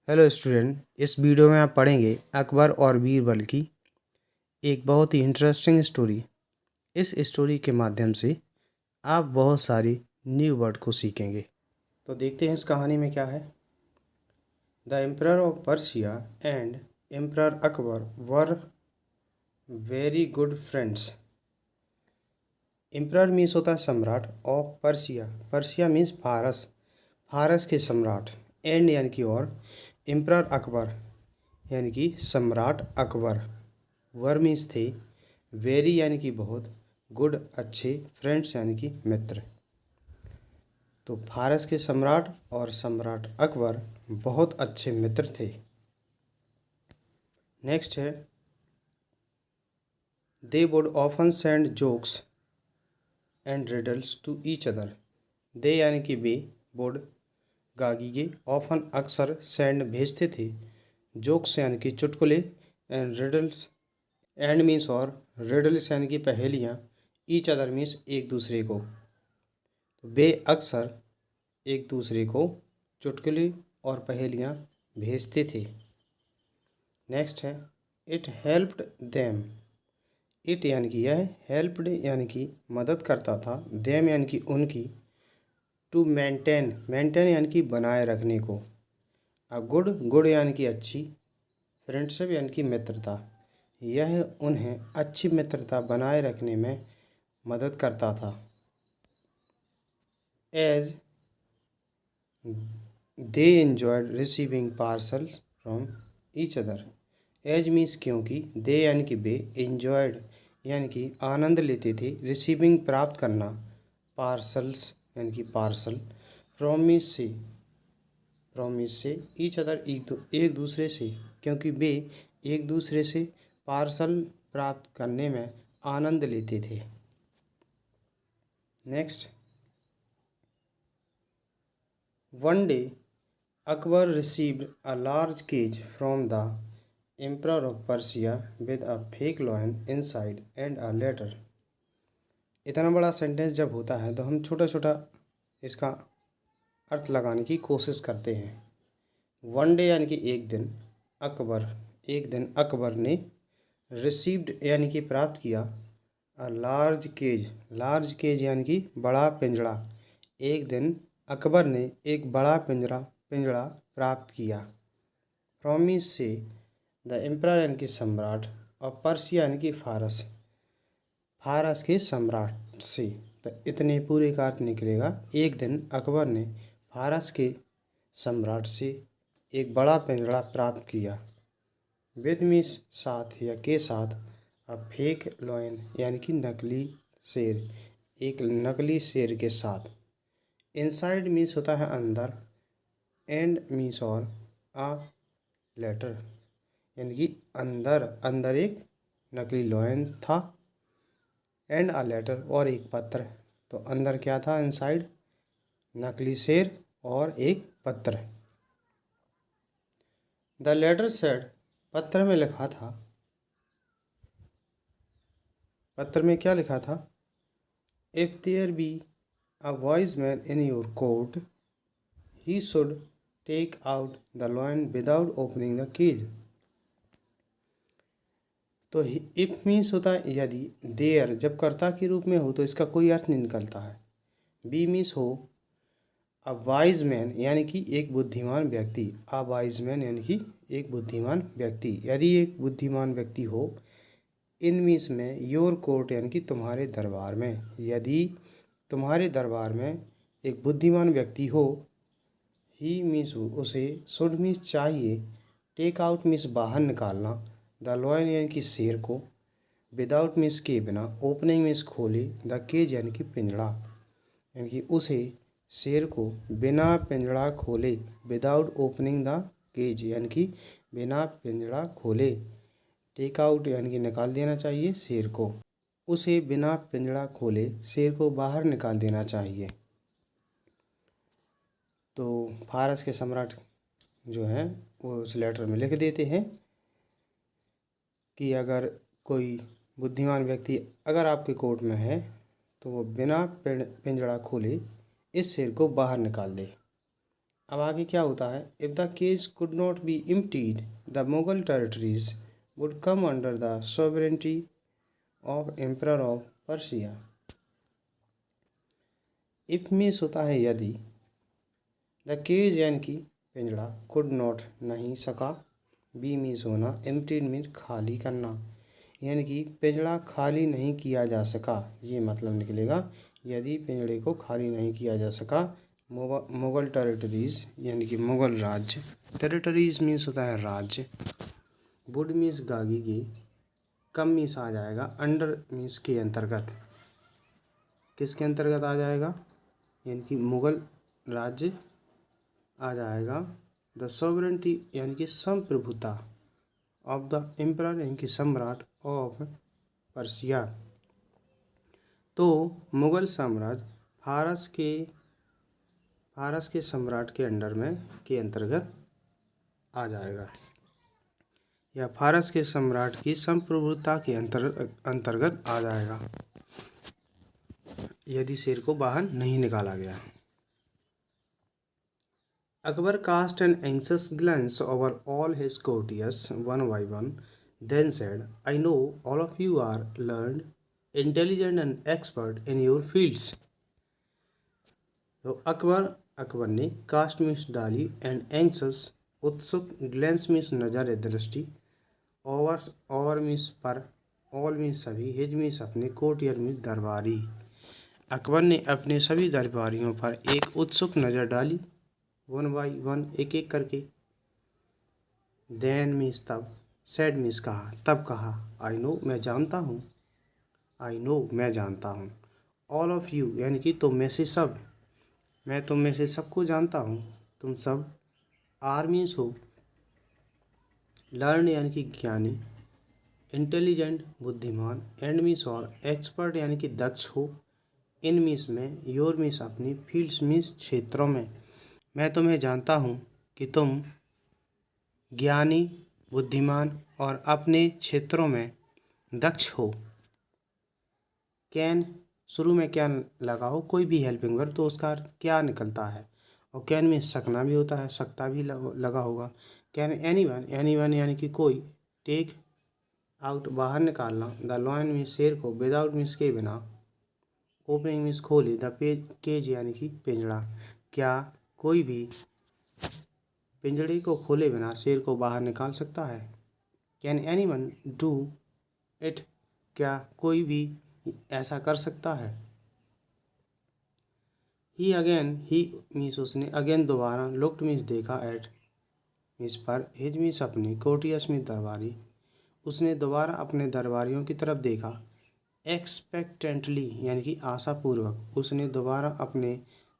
Hello student, इस video में आप पढ़ेंगे अकबर और बीरबल की एक बहुत ही इंटरेस्टिंग स्टोरी। इस स्टोरी के माध्यम से आप बहुत सारी न्यू वर्ड को सीखेंगे। तो देखते हैं इस कहानी में क्या है। The emperor of Persia and emperor Akbar were very good friends. Emperor means होता है सम्राट, ऑफ पर्सिया, पर्सिया मीन्स फारस, फारस के सम्राट, एंड यानी कि और, एम्परर अकबर यानी कि सम्राट अकबर, वर मीन्स थे, वेरी यानी कि बहुत, गुड अच्छे, फ्रेंड्स यानी कि मित्र। तो फारस के सम्राट और सम्राट अकबर बहुत अच्छे मित्र थे। नेक्स्ट है, they would often send jokes and riddles to each other. They यानी कि वे, वुड गागीगे, ऑफन अक्सर, सेंड भेजते थे, जोक्स यानी कि चुटकुले, एंड रिडल्स, एंड मीन्स और, रिडल्स यानी कि पहेलियाँ, ईच अदर मीन्स एक दूसरे को। तो वे अक्सर एक दूसरे को चुटकुले और पहेलियाँ भेजते थे। नेक्स्ट है, इट हेल्प्ड देम। इट यानी कि यह, हेल्प्ड यानी कि मदद करता था, देम यानी कि उनकी, टू मेंटेन, मेंटेन यानी कि बनाए रखने को, गुड, गुड यानी कि अच्छी, फ्रेंडशिप यानी कि मित्रता, यह उन्हें अच्छी मित्रता बनाए रखने में मदद करता था। As they enjoyed receiving parcels from each other। As means क्योंकि, दे यानी कि वे, enjoyed यानी कि आनंद लेते थे, रिसीविंग प्राप्त करना, पार्सल्स यानी कि पार्सल, फ्रॉमिस से, प्रॉमिस से, ईच अदर एक दूसरे से, क्योंकि वे एक दूसरे से पार्सल प्राप्त करने में आनंद लेते थे। Next, one day Akbar received a large cage from the Emperor of Persia with a fake lion inside and a letter। इतना बड़ा सेंटेंस जब होता है तो हम छोटा छोटा इसका अर्थ लगाने की कोशिश करते हैं। वन डे यानी कि एक दिन, अकबर एक दिन, अकबर ने, रिसीव्ड यानी कि प्राप्त किया, a large cage, large cage यानी कि बड़ा पिंजड़ा, एक दिन अकबर ने एक बड़ा पिंजरा पिंजड़ा प्राप्त किया, फ्रॉमिस से, द एम्परर यानी कि सम्राट, और पर्सिया यानी कि फारस, फारस के सम्राट से। तो इतने पूरे का अर्थ निकलेगा, एक दिन अकबर ने फारस के सम्राट से एक बड़ा पिंजड़ा प्राप्त किया, विद मीन्स साथ या के साथ, अ फेक लॉयन यानी कि नकली शेर, एक नकली शेर के साथ, इनसाइड मीन्स होता है अंदर, एंड मीन्स और, आ लेटर यानी कि अंदर, अंदर एक नकली लॉयन था, एंड आ लेटर और एक पत्र। तो अंदर क्या था, इनसाइड नकली शेर और एक पत्र। द लेटर सेड, पत्र में लिखा था, पत्र में क्या लिखा था, if there be a wise man in your court he should take out the lion without opening the cage. तो इफ मीन्स होता है यदि, देयर जब कर्ता के रूप में हो तो इसका कोई अर्थ नहीं निकलता है, बी मीन्स हो, अ वाइज मैन यानी कि एक बुद्धिमान व्यक्ति, अ वाइज मैन यानी कि एक बुद्धिमान व्यक्ति, यदि एक बुद्धिमान व्यक्ति हो, इन मीन्स में, योर कोर्ट यानी कि तुम्हारे दरबार में, यदि तुम्हारे दरबार में एक बुद्धिमान व्यक्ति हो, ही मीन्स उसे, शुड मीन्स चाहिए, टेक आउट मीन्स बाहर निकालना, द लॉयन यानी कि शेर को, विदाउट मीन्स के बिना, ओपनिंग मीन्स खोले, द केज यानी कि पिंजड़ा, यानी कि उसे, शेर को बिना पिंजड़ा खोले, विदाउट ओपनिंग द केज यानी कि बिना पिंजड़ा खोले, टेक आउट यानी कि निकाल देना चाहिए शेर को, उसे बिना पिंजड़ा खोले शेर को बाहर निकाल देना चाहिए। तो फारस के सम्राट जो हैं वो उस लेटर में लिख देते हैं कि अगर कोई बुद्धिमान व्यक्ति अगर आपके कोर्ट में है तो वो बिना पिंजड़ा खोले इस शेर को बाहर निकाल दे। अब आगे क्या होता है, if the cage could not be emptied the Mughal territories would come under the sovereignty of emperor of Persia. If means होता है यदि, द केज यानी कि पिंजड़ा, कुड नॉट नहीं सका, बी मीन्स होना, एम्प्टीड मीन्स खाली करना, यानी कि पिंजड़ा खाली नहीं किया जा सका, ये मतलब निकलेगा यदि पिंजड़े को खाली नहीं किया जा सका मुगल टेरिटरीज यानी कि मुगल राज्य, टेरिटरीज मीन्स होता है राज्य, वुड मीन्स गागी के, कम मीन्स आ जाएगा, अंडर मीन्स के अंतर्गत, किसके अंतर्गत आ जाएगा, यानी कि मुगल राज्य आ जाएगा, द सॉवरेंटी यानी कि संप्रभुता, ऑफ द एम्परर यानी कि सम्राट, ऑफ पर्सिया। तो मुगल साम्राज्य फारस के सम्राट के अंडर में के अंतर्गत आ जाएगा, या फारस के सम्राट की संप्रभुता के अंतर्गत आ जाएगा यदि शेर को बाहर नहीं निकाला गया। Akbar cast an anxious glance over all his courtiers one by one, then said, I know all of you are learned, intelligent and expert in your fields. तो अकबर ने कास्ट मीन्स डाली, एंड एंक्सस उत्सुक, ग्लेंस मीन्स नज़र दृष्टि, over means पर, all means सभी, his means अपने, courtier means दरबारी। अकबर ने अपने सभी दरबारियों पर एक उत्सुक नज़र डाली, वन बाई वन, एक एक करके, देन मीन्स तब, सेड मीन्स कहा, तब कहा, आई नो मैं जानता हूँ, आई नो मैं जानता हूँ, ऑल ऑफ यू यानी कि तुम में से सब, मैं तुम में से सबको जानता हूँ, तुम सब, आर मीन्स हो, लर्न यानी कि ज्ञानी, इंटेलिजेंट बुद्धिमान, एंड मीन्स और, एक्सपर्ट यानी कि दक्ष हो, इन मीन्स में, योर मीन्स अपनी, फील्ड्स मीन्स क्षेत्रों में, मैं तुम्हें जानता हूँ कि तुम ज्ञानी, बुद्धिमान और अपने क्षेत्रों में दक्ष हो। कैन शुरू में क्या लगा हो, कोई भी हेल्पिंग वर्ब, तो उसका अर्थ क्या निकलता है, और कैन में सकना भी होता है, सकता भी लगा होगा। कैन एनीवन यानी कि कोई, टेक आउट बाहर निकालना, द लॉयन मीन्स शेर को, विदाउट मीन्स के बिना, ओपनिंग मीन्स खोले, द केज यानी कि पिंजड़ा, क्या कोई भी पिंजड़े को खोले बिना शेर को बाहर निकाल सकता है। कैन एनीवन डू इट, क्या कोई भी ऐसा कर सकता है। ही मीन्स उसने, अगेन दोबारा, लुक्ड मीन्स देखा, एट मीन्स पर, हिज मीन्स अपनी, कोर्टियस मीन्स दरबारी, उसने दोबारा अपने दरबारियों की तरफ देखा, एक्सपेक्टेंटली यानी कि आशापूर्वक, उसने दोबारा अपने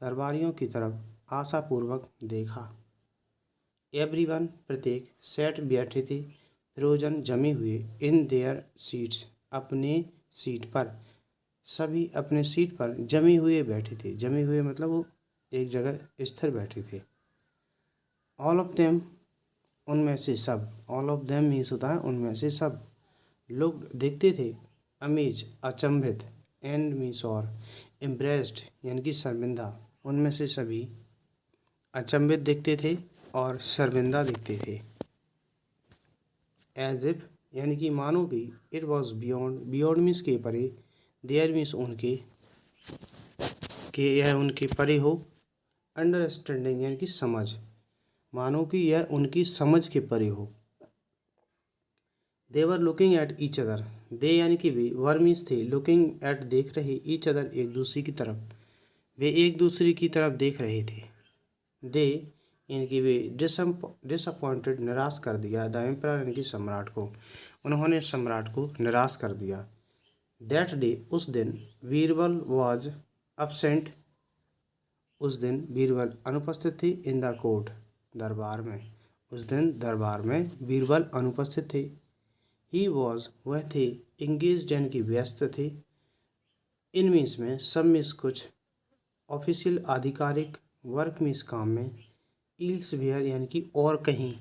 दरबारियों की तरफ आशापूर्वक देखा। एवरीवन प्रत्येक, सेट बैठे थे, फ्रोजन जमे हुए, इन देयर सीट्स अपने सीट पर, सभी अपने सीट पर जमे हुए बैठे थे, जमे हुए मतलब वो एक जगह स्थिर बैठे थे। ऑल ऑफ देम उनमें से सब, ऑल ऑफ देम मीन्स होता है उनमें से सब, लोग देखते थे, अमेज अचंभित, एंड मीन्स और, इम्प्रेस्ड यानी कि शर्मिंदा, उनमें से सभी अचंभित दिखते थे और शर्मिंदा दिखते थे। एज इफ यानी कि मानो कि, इट वॉज बियॉन्ड मीन्स के परे, देयर मीन्स उनके, कि यह उनके परे हो, अंडरस्टैंडिंग यानी कि समझ, मानो कि यह उनकी समझ के परे हो। They were looking at each other, they यानी कि वे, वर मीन्स थे, लुकिंग एट देख रहे, ईच अदर एक दूसरे की तरफ, वे एक दूसरे की तरफ देख रहे थे। दे यानी कि वे, डिसअपॉइंटेड निराश कर दिया, द एम्परर यानी कि सम्राट को, उन्होंने सम्राट को निराश कर दिया। दैट डे उस दिन, बीरबल वॉज absent, उस दिन बीरबल अनुपस्थित थे, इन द कोर्ट दरबार में, उस दिन दरबार में बीरबल अनुपस्थित थे। ही वॉज वह थे, इंगेज्ड यानी कि व्यस्त थे, इन मीन्स में, सब मीन्स कुछ, ऑफिशियल आधिकारिक, वर्क मीन्स काम में, इल्सवेयर यानी कि और कहीं,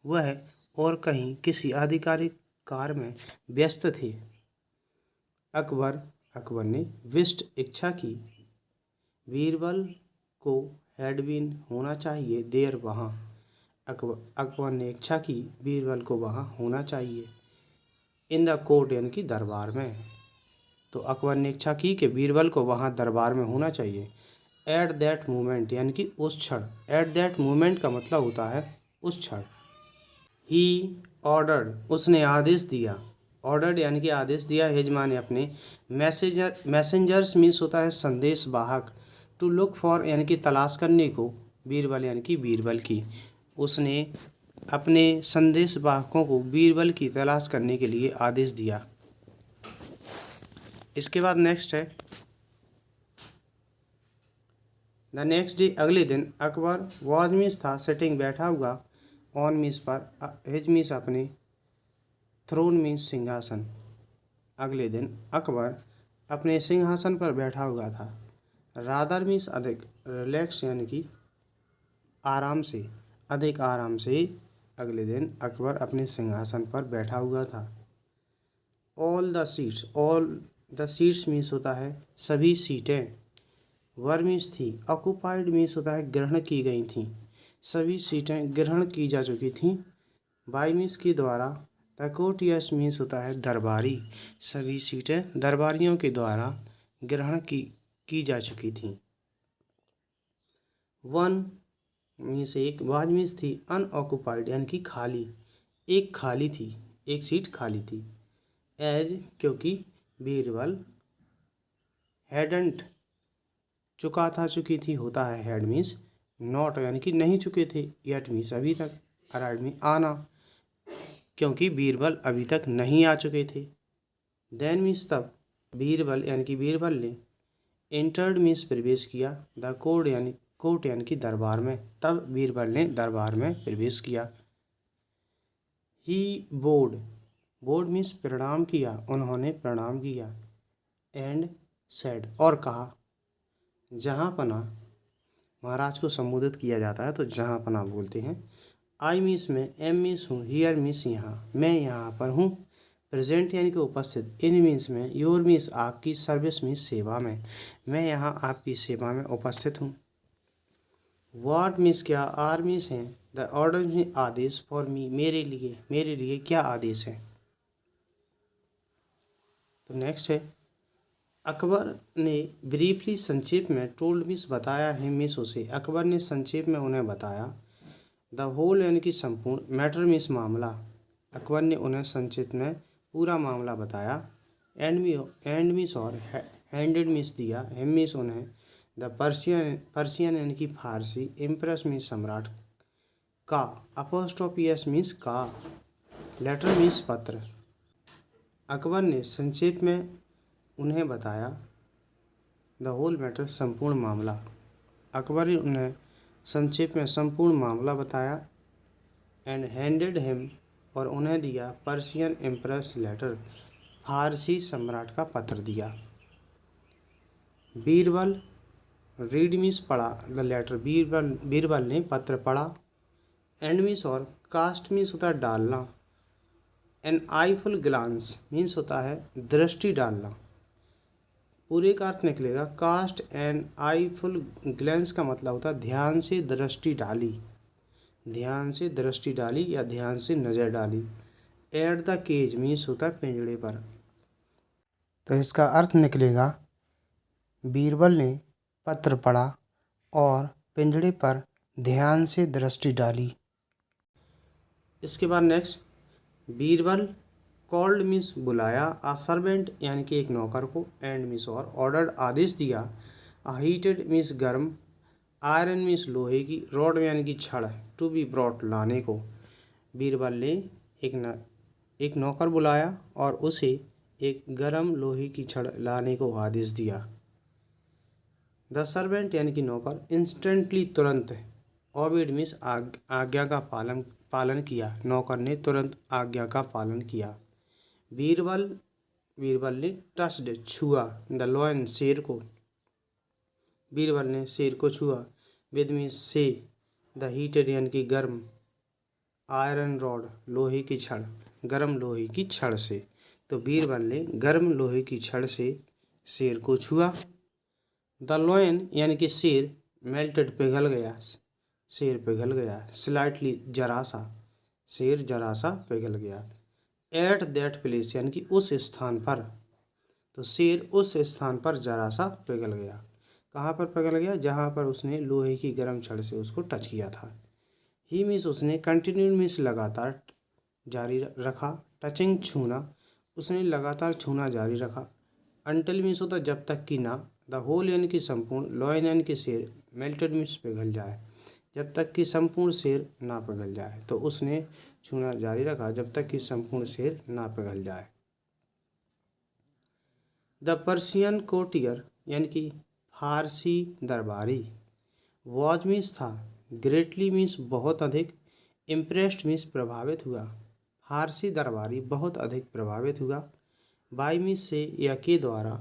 वह और कहीं किसी आधिकारिक कार्य में व्यस्त थे। अकबर ने विष्ट इच्छा की, बीरबल को हैड बीन होना चाहिए, देयर वहाँ। अकबर ने इच्छा की बीरबल को वहाँ होना चाहिए। इन द कोर्ट यानी कि दरबार में। तो अकबर ने इच्छा की कि बीरबल को वहाँ दरबार में होना चाहिए। एट दैट मोमेंट यानी कि उस क्षण। एट दैट मोमेंट का मतलब होता है उस क्षण। ही ऑर्डर्ड उसने आदेश दिया। ऑर्डर्ड यानी कि आदेश दिया। हिज माने अपने। मैसेंजर्स मीन्स होता है संदेश वाहक। टू लुक फॉर यानी कि तलाश करने को। बीरबल यानी कि बीरबल की। उसने अपने संदेश वाहकों को बीरबल की तलाश करने के लिए आदेश दिया। इसके बाद नेक्स्ट है द नेक्स्ट डे अगले दिन अकबर वॉज मीन्स था सिटिंग बैठा हुआ ऑन मीन्स पर हिज मीन्स अपने थ्रोन मीन्स सिंहासन। अगले दिन अकबर अपने सिंहासन पर बैठा हुआ था। रादर मीन्स अधिक रिलैक्स यानी कि आराम से अधिक आराम से। अगले दिन अकबर अपने सिंहासन पर बैठा हुआ था। ऑल द सीट्स मीन्स होता है सभी सीटें। वर मीन्स थी। ऑक्यूपाइड मीन्स होता है ग्रहण की गई थी। सभी सीटें ग्रहण की जा चुकी थीं। बाई मीन्स के द्वारा। द कोर्टियर्स मीन्स होता है दरबारी। सभी सीटें दरबारियों के द्वारा ग्रहण की जा चुकी थीं। वन मीन्स एक। वाज मीन्स थी। अनऑक्यूपाइड यानी कि खाली। एक खाली थी, एक सीट खाली थी। एज क्योंकि बीरबल हैडंट चुका था चुकी थी होता है हैड मीन्स नॉट यानी कि नहीं चुके थे। येट मीन्स अभी तक। अराइव मीन्स आना क्योंकि बीरबल अभी तक नहीं आ चुके थे। देन मीन्स तब। बीरबल यानी कि बीरबल ने एंटर्ड मीन्स प्रवेश किया। द कोर्ट यानी कि दरबार में। तब बीरबल ने दरबार में प्रवेश किया। ही बोर्ड मीन्स प्रणाम किया। उन्होंने प्रणाम किया। एंड सेड और कहा। जहाँ पना महाराज को संबोधित किया जाता है तो जहाँ पना बोलते हैं। आई मीन्स में। एम मीन्स हूँ। हियर मीन्स यहाँ। मैं यहाँ पर हूँ। प्रेजेंट यानी कि उपस्थित। इन मीन्स में। योर मीन्स आपकी। सर्विस मीन्स सेवा में। मैं यहाँ आपकी सेवा में उपस्थित हूँ। व्हाट मीन्स क्या। आर मीन्स हैं। द ऑर्डर में आदेश। फॉर मी मेरे लिए क्या आदेश है। तो नेक्स्ट है अकबर ने ब्रीफली संक्षेप में टोल्ड मीन्स बताया है मीन्स उसे। अकबर ने संक्षेप में उन्हें बताया। द होल यानी कि संपूर्ण। मैटर मीन्स मामला। अकबर ने उन्हें संक्षेप में पूरा मामला बताया। एंड मीन्स और। हैंडेड मीन्स दिया। हिम मीन्स उन्हें। द पर्शियन यानी कि फारसी। इम्प्रेस मीन्स सम्राट का। अपोस्ट्रोफी एस मीन्स का। लेटर मीन्स पत्र। अकबर ने संक्षेप में उन्हें बताया। द होल मैटर संपूर्ण मामला। अकबर ने उन्हें संक्षेप में संपूर्ण मामला बताया। एंड हैंडेड हिम और उन्हें दिया पर्शियन इम्प्रेस लेटर। फारसी सम्राट का पत्र दिया। बीरबल रीड मीन्स पढ़ा। द लेटर बीरबल ने पत्र पढ़ा। एंड मीन्स और। कास्ट मीन्स होता है डालना। एन आईफुल ग्लांस मीन्स होता है दृष्टि डालना। पूरे का अर्थ निकलेगा कास्ट एन आईफुल ग्लेंस का मतलब होता है ध्यान से दृष्टि डाली। ध्यान से दृष्टि डाली या ध्यान से नज़र डाली। एट द केज मीन्स होता है पिंजड़े पर। तो इसका अर्थ निकलेगा बीरबल ने पत्र पढ़ा और पिंजड़े पर ध्यान से दृष्टि डाली। इसके बाद नेक्स्ट बीरबल कॉल्ड मीन्स बुलाया। आ सर्वेंट यानी कि एक नौकर को। एंड मीन्स और। ऑर्डर्ड आदेश दिया। आ हीटेड मीन्स गर्म। आयरन मीन्स लोहे की। रॉड यानी कि छड़। टू बी ब्रॉट लाने को। बीरबल ने एक नौकर बुलाया और उसे एक गर्म लोहे की छड़ लाने को आदेश दिया। द सर्वेंट यानी कि नौकर इंस्टेंटली तुरंत। ओबेड मीन्स आज्ञा का पालन किया। नौकर ने तुरंत आज्ञा का पालन किया। बीरबल ने टस्ड छुआ। द लॉयन शेर को। बीरबल ने शेर को छुआ। विद मीन्स से। द हीटेड यानी कि गर्म। आयरन रॉड लोहे की छड़। गर्म लोहे की छड़ से। तो बीरबल ने गर्म लोहे की छड़ से शेर को छुआ। द लॉयन यानी कि शेर मेल्टेड पिघल गया, शेर पिघल गया। स्लाइटली जरा सा, शेर जरा सा पिघल गया। एट दैट प्लेस यानी कि उस स्थान पर, तो शेर उस स्थान पर जरा सा पिघल गया। कहाँ पर पिघल गया? जहाँ पर उसने लोहे की गर्म छड़ से उसको टच किया था। ही मीन्स उसने, कंटिन्यू मीन्स लगातार जारी रखा, टचिंग छूना, उसने लगातार छूना जारी रखा। अंटिल मीन्स होता जब तक कि ना, द होल यानी कि संपूर्ण, लॉयन यानी कि शेर, मेल्टेड मीन्स पिघल जाए, जब तक कि संपूर्ण शेर ना पिघल जाए। तो उसने छूना जारी रखा जब तक कि संपूर्ण शेर ना पिघल जाए। द पर्शियन कोर्टियर यानी कि फारसी दरबारी, वॉज मीन्स था, ग्रेटली मीन्स बहुत अधिक, इम्प्रेस्ड मीन्स प्रभावित हुआ। फारसी दरबारी बहुत अधिक प्रभावित हुआ। बाई मीन्स से या के द्वारा,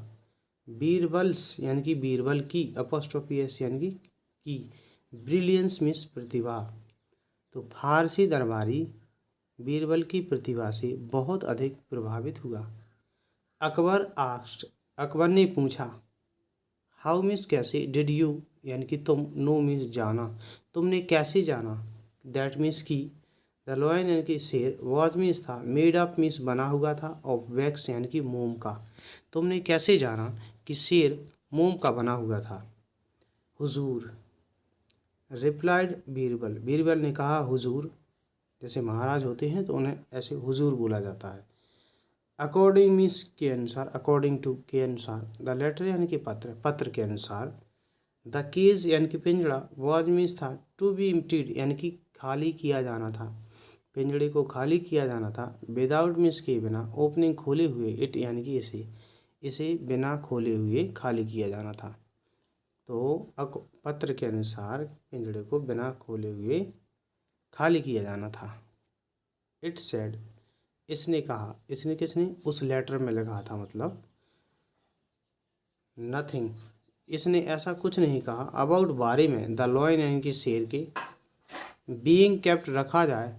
बीरबल्स यानी कि बीरबल की, अपॉस्ट्रोफी एस यानी कि ब्रिलियंस मीन्स प्रतिभा। तो फारसी दरबारी बीरबल की प्रतिभा से बहुत अधिक प्रभावित हुआ। अकबर आस्क्ड, अकबर ने पूछा। हाउ मीन्स कैसे, डिड यू यानी कि तुम, नो मीन्स जाना, तुमने कैसे जाना, दैट मीन्स की, द लॉयन यानी कि शेर, वॉज मीन्स था, मेड अप मीन्स बना हुआ था, ऑफ वैक्स यानी कि मोम का। तुमने कैसे जाना कि शेर मोम का बना हुआ था। हुजूर, रिप्लाइड बीरबल, बीरबल ने कहा हुजूर, जैसे महाराज होते हैं तो उन्हें ऐसे हुजूर बोला जाता है। अकॉर्डिंग मीन्स के अनुसार, अकॉर्डिंग टू के अनुसार, द लेटर यानी कि पत्र, पत्र के अनुसार, द केज यानी कि पिंजड़ा, वॉज मीन्स था, टू बी एम्प्टीड यानी कि खाली किया जाना था, पिंजड़े को खाली किया जाना था। विदाउट मीन्स के बिना, ओपनिंग खोले हुए, इट यानी कि इसे बिना खोले हुए खाली किया जाना था। तो पत्र के अनुसार पिंजड़े को बिना खोले हुए खाली किया जाना था। इट सेड, इसने कहा, इसने किसने, उस लेटर में लिखा था, मतलब नथिंग, इसने ऐसा कुछ नहीं कहा, अबाउट बारे में, द लॉयन यानी कि शेर के, बीइंग केप्ट रखा जाए,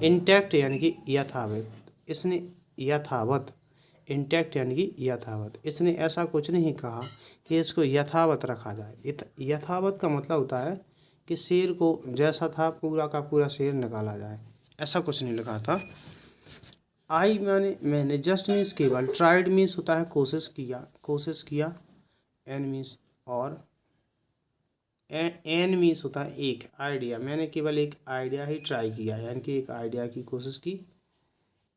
इंटैक्ट यानी कि यथावत, इसने यथावत, इंटैक्ट यानी कि यथावत, इसने ऐसा कुछ नहीं कहा कि इसको यथावत रखा जाए। यथावत का मतलब होता है कि शेर को जैसा था पूरा का पूरा शेर निकाला जाए, ऐसा कुछ नहीं लिखा था। आई मैंने, जस्ट मीन्स केवल, ट्राइड मीन्स होता है कोशिश किया, एन मीन्स और, एन मीन्स होता है एक, आइडिया, मैंने केवल एक आइडिया ही ट्राई किया, यानी कि एक आइडिया की कोशिश की।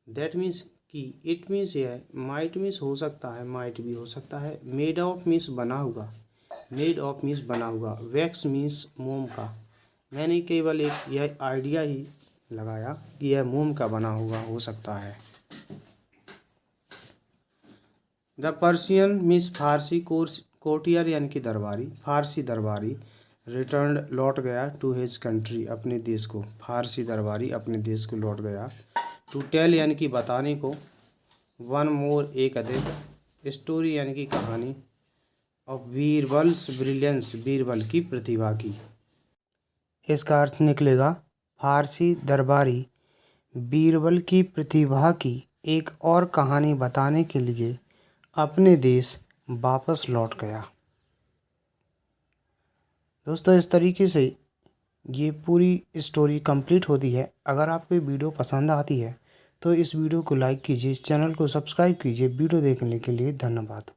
दैट मीन्स की, इट मीन्स यह, माइट मीन्स हो सकता है, माइट भी हो सकता है। मेड ऑफ मीन्स बना हुआ, मेड ऑफ मीन्स बना हुआ। वैक्स मीन्स मोम का, मैंने केवल एक यह आइडिया ही लगाया कि यह मोम का बना हुआ हो सकता है। The Persian means Farsi courtier यानी कि दरबारी, फारसी दरबारी, रिटर्न लौट गया, टू हिज कंट्री अपने देश को, फारसी दरबारी अपने देश को लौट गया। टू टेल यानी कि बताने को, वन मोर एक अधिक, स्टोरी यानी कि कहानी, ऑफ बीरबल्स ब्रिलियंस बीरबल की प्रतिभा की। इसका अर्थ निकलेगा फारसी दरबारी बीरबल की प्रतिभा की एक और कहानी बताने के लिए अपने देश वापस लौट गया। दोस्तों, इस तरीके से ये पूरी स्टोरी कंप्लीट होती है। अगर आपको ये वीडियो पसंद आती है तो इस वीडियो को लाइक कीजिए, इस चैनल को सब्सक्राइब कीजिए। वीडियो देखने के लिए धन्यवाद।